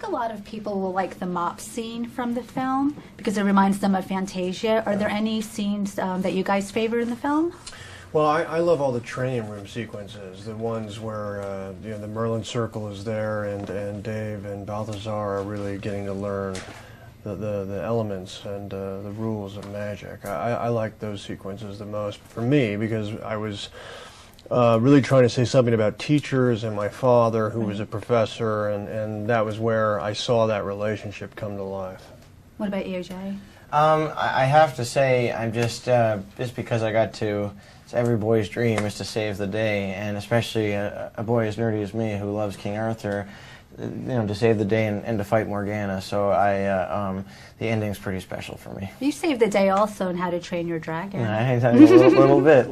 a lot of people will like the mop scene from the film because it reminds them of Fantasia. Are there any scenes that you guys favor in the film? Well, I love all the training room sequences, the ones where the Merlin Circle is there and Dave and Balthazar are really getting to learn the elements and the rules of magic. I like those sequences the most for me because I was really trying to say something about teachers and my father who was a professor, and that was where I saw that relationship come to life. What about you, Jay? I have to say, I'm just because I got to, it's every boy's dream is to save the day, and especially a boy as nerdy as me who loves King Arthur, to save the day and to fight Morgana. So the ending's pretty special for me. You saved the day also in How to Train Your Dragon. Yeah, little bit.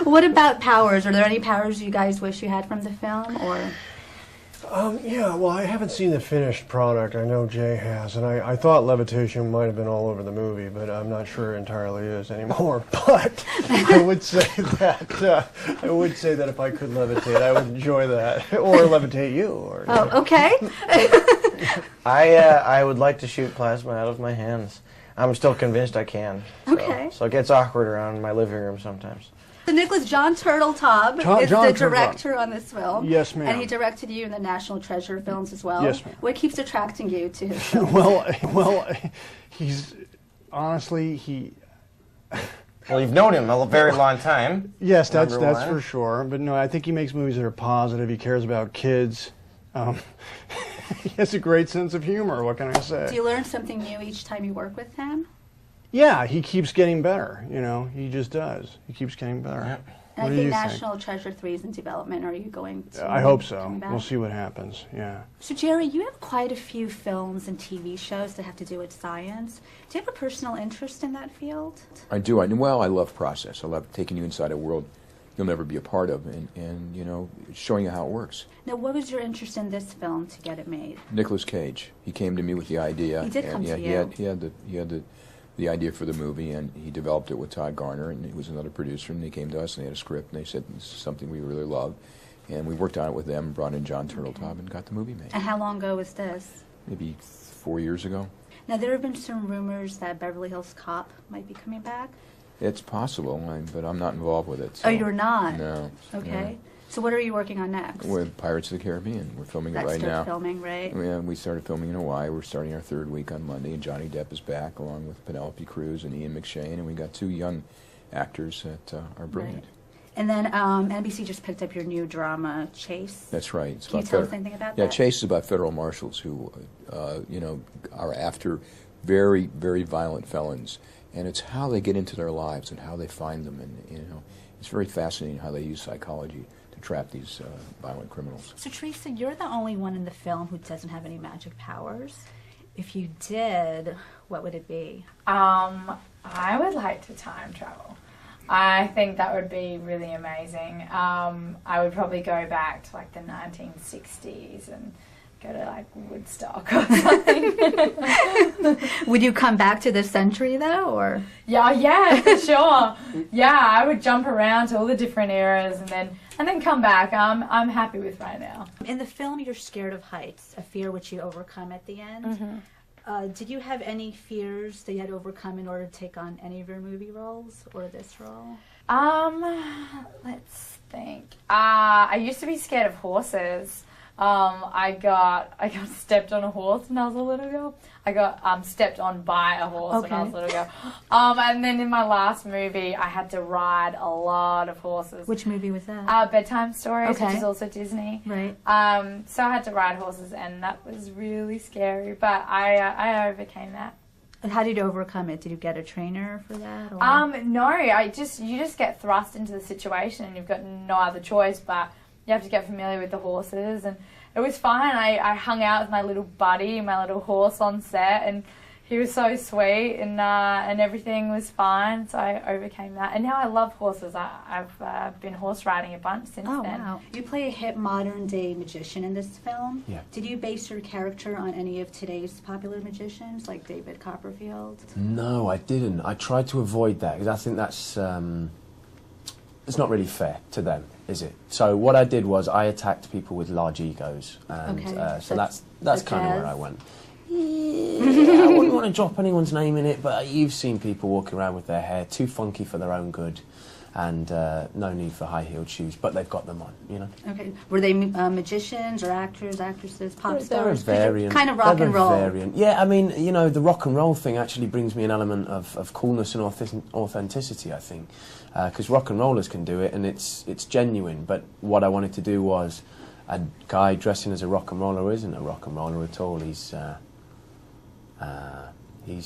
What about powers? Are there any powers you guys wish you had from the film, or? Yeah, well, I haven't seen the finished product. I know Jay has, and I thought levitation might have been all over the movie, but I'm not sure it entirely is anymore. But I would say that if I could levitate, I would enjoy that, or levitate you. Or, okay. I would like to shoot plasma out of my hands. I'm still convinced I can. Okay. So it gets awkward around my living room sometimes. So Nicholas, John Turteltaub is the director on this film. Yes, ma'am. And he directed you in the National Treasure films as well. Yes, ma'am. What keeps attracting you to his films? well, he's honestly Well, you've known him a very long time. Yes, that's for sure. But no, I think he makes movies that are positive. He cares about kids. He has a great sense of humor. What can I say? Do you learn something new each time you work with him? Yeah, he keeps getting better. He just does. He keeps getting better. Yep. And I think National Treasure 3 is in development. Are you going to? I hope so. We'll see what happens. Yeah. So Jerry, you have quite a few films and TV shows that have to do with science. Do you have a personal interest in that field? I do. Well, I love process. I love taking you inside a world you'll never be a part of, and showing you how it works. Now, what was your interest in this film to get it made? Nicolas Cage. He came to me with the idea. He did come to you. He had the idea for the movie, and he developed it with Todd Garner, and he was another producer, and they came to us, and they had a script, and they said, this is something we really love. And we worked on it with them, brought in John Turteltaub, and got the movie made. And how long ago was this? Maybe 4 years ago. Now, there have been some rumors that Beverly Hills Cop might be coming back. It's possible, but I'm not involved with it. So. Oh, you're not? No. Okay. No. So what are you working on next? We're Pirates of the Caribbean. We're filming it right now. Filming, right? Yeah, we started filming in Hawaii. We're starting our third week on Monday, and Johnny Depp is back along with Penelope Cruz and Ian McShane, and we got 2 young actors that are brilliant. Right. And then NBC just picked up your new drama, Chase. That's right. Can you tell us anything about that? Yeah, Chase is about federal marshals who, are after very, very violent felons, and it's how they get into their lives and how they find them, and it's very fascinating how they use psychology to trap these violent criminals. So Teresa, you're the only one in the film who doesn't have any magic powers. If you did, what would it be? I would like to time travel. I think that would be really amazing. I would probably go back to like the 1960s and go to like Woodstock or something. Would you come back to this century though, or? Yeah, for sure. Yeah, I would jump around to all the different eras and then come back. I'm happy with right now. In the film, you're scared of heights, a fear which you overcome at the end. Mm-hmm. Did you have any fears that you had to overcome in order to take on any of your movie roles or this role? Let's think. I used to be scared of horses. I got stepped on a horse when I was a little girl. I got stepped on by a horse when I was a little girl. And then in my last movie, I had to ride a lot of horses. Which movie was that? Bedtime Stories, which is also Disney. Right. So I had to ride horses, and that was really scary. But I overcame that. And how did you overcome it? Did you get a trainer for that? Or? No. You just get thrust into the situation, and you've got no other choice but. You have to get familiar with the horses, and it was fine. I hung out with my little buddy, my little horse on set, and he was so sweet, and everything was fine, so I overcame that. And now I love horses. I've been horse riding a bunch since then. Oh, wow. You play a hip modern-day magician in this film. Yeah. Did you base your character on any of today's popular magicians, like David Copperfield? No, I didn't. I tried to avoid that, because I think that's... it's not really fair to them, is it? So what I did was I attacked people with large egos, and Okay. so that's kind of where as? I went. Yeah, I wouldn't want to drop anyone's name in it, but you've seen people walking around with their hair too funky for their own good, and no need for high-heeled shoes, but they've got them on, you know. Okay. Were they magicians or actors, actresses, pop They're a stars? variant. Kind of rock They're and a roll. variant. Yeah, I mean, you know, the rock and roll thing actually brings me an element of coolness and authenticity, I think, because rock and rollers can do it, and it's genuine. But what I wanted to do was a guy dressing as a rock and roller who isn't a rock and roller at all. He's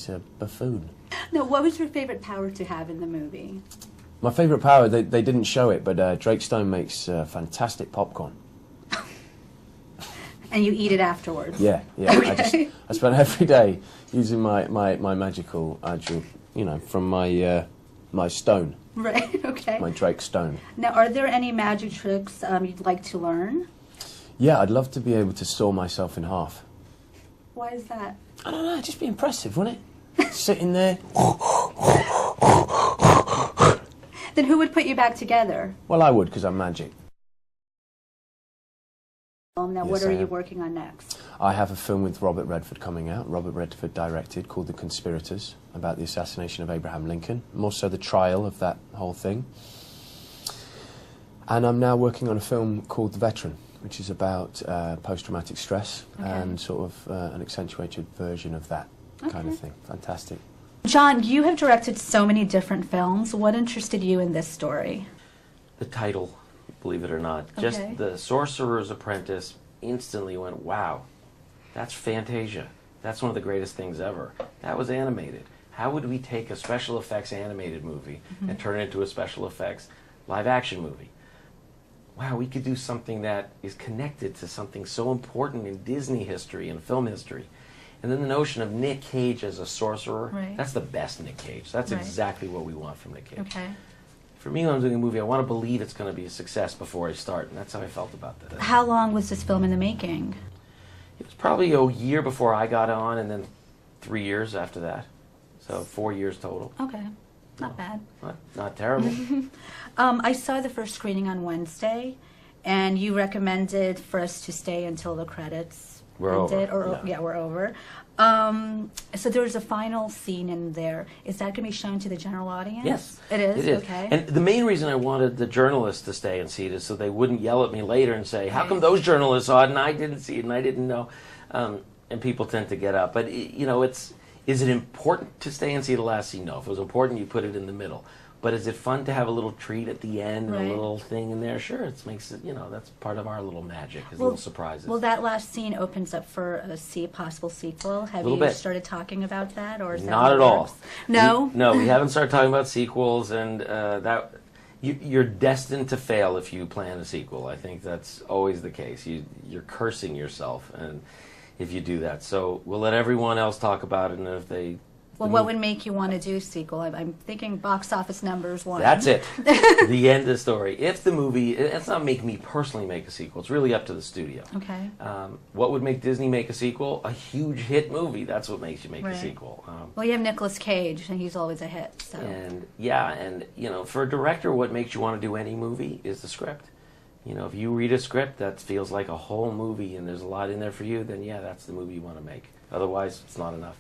a buffoon. No, what was your favorite power to have in the movie? My favourite power, they didn't show it, but Drake Stone makes fantastic popcorn. And you eat it afterwards? Yeah. Okay. I spend every day using my magical, you know, from my stone, Right, okay. my Drake Stone. Now, are there any magic tricks you'd like to learn? Yeah, I'd love to be able to saw myself in half. Why is that? I don't know, just be impressive, wouldn't it? Sitting there. Then who would put you back together? Well, I would, because I'm magic. Now, Yes, what are I you am. working on next? I have a film with Robert Redford coming out. Robert Redford directed, called The Conspirators, about the assassination of Abraham Lincoln, more so the trial of that whole thing. And I'm now working on a film called The Veteran, which is about post-traumatic stress and sort of an accentuated version of that kind of thing. Fantastic. John, you have directed so many different films. What interested you in this story? The title, believe it or not. Okay. Just the Sorcerer's Apprentice instantly went, wow, that's Fantasia. That's one of the greatest things ever. That was animated. How would we take a special effects animated movie and turn it into a special effects live action movie? Wow, we could do something that is connected to something so important in Disney history and film history. And then the notion of Nick Cage as a sorcerer, Right. that's the best Nick Cage. That's Right. exactly what we want from Nick Cage. Okay. For me, when I'm doing a movie, I want to believe it's going to be a success before I start, and that's how I felt about that. How long was this film in the making? It was probably a year before I got on, and then 3 years after that. So 4 years total. Okay. Not bad. Not terrible. I saw the first screening on Wednesday, and you recommended for us to stay until the credits We're ended. over, Or, yeah. we're over. So there was a final scene in there. Is that going to be shown to the general audience? Yes. It is? It is. Okay. And the main reason I wanted the journalists to stay and see it is so they wouldn't yell at me later and say, how come Right. those journalists saw it and I didn't see it and I didn't know? And people tend to get up. But, you know, is it important to stay and see the last scene? No. If it was important, you put it in the middle. But is it fun to have a little treat at the end and Right. a little thing in there? Sure, it makes it, you know, that's part of our little magic, is little surprises. Well, that last scene opens up for a possible sequel. Have Little you bit. started talking about that, or is that Not in at the all. works? No. No, we haven't started talking about sequels, and that you're destined to fail if you plan a sequel. I think that's always the case. You're cursing yourself, and if you do that, so we'll let everyone else talk about it, and if they. Well, what would make you want to do a sequel? I'm thinking box office numbers one. That's it. The end of the story. If the movie, it's not make me personally make a sequel. It's really up to the studio. Okay. What would make Disney make a sequel? A huge hit movie. That's what makes you make Right. a sequel. Well, you have Nicolas Cage, and he's always a hit. So. And yeah, and you know, for a director, what makes you want to do any movie is the script. You know, if you read a script that feels like a whole movie and there's a lot in there for you, then yeah, that's the movie you want to make. Otherwise, it's not enough.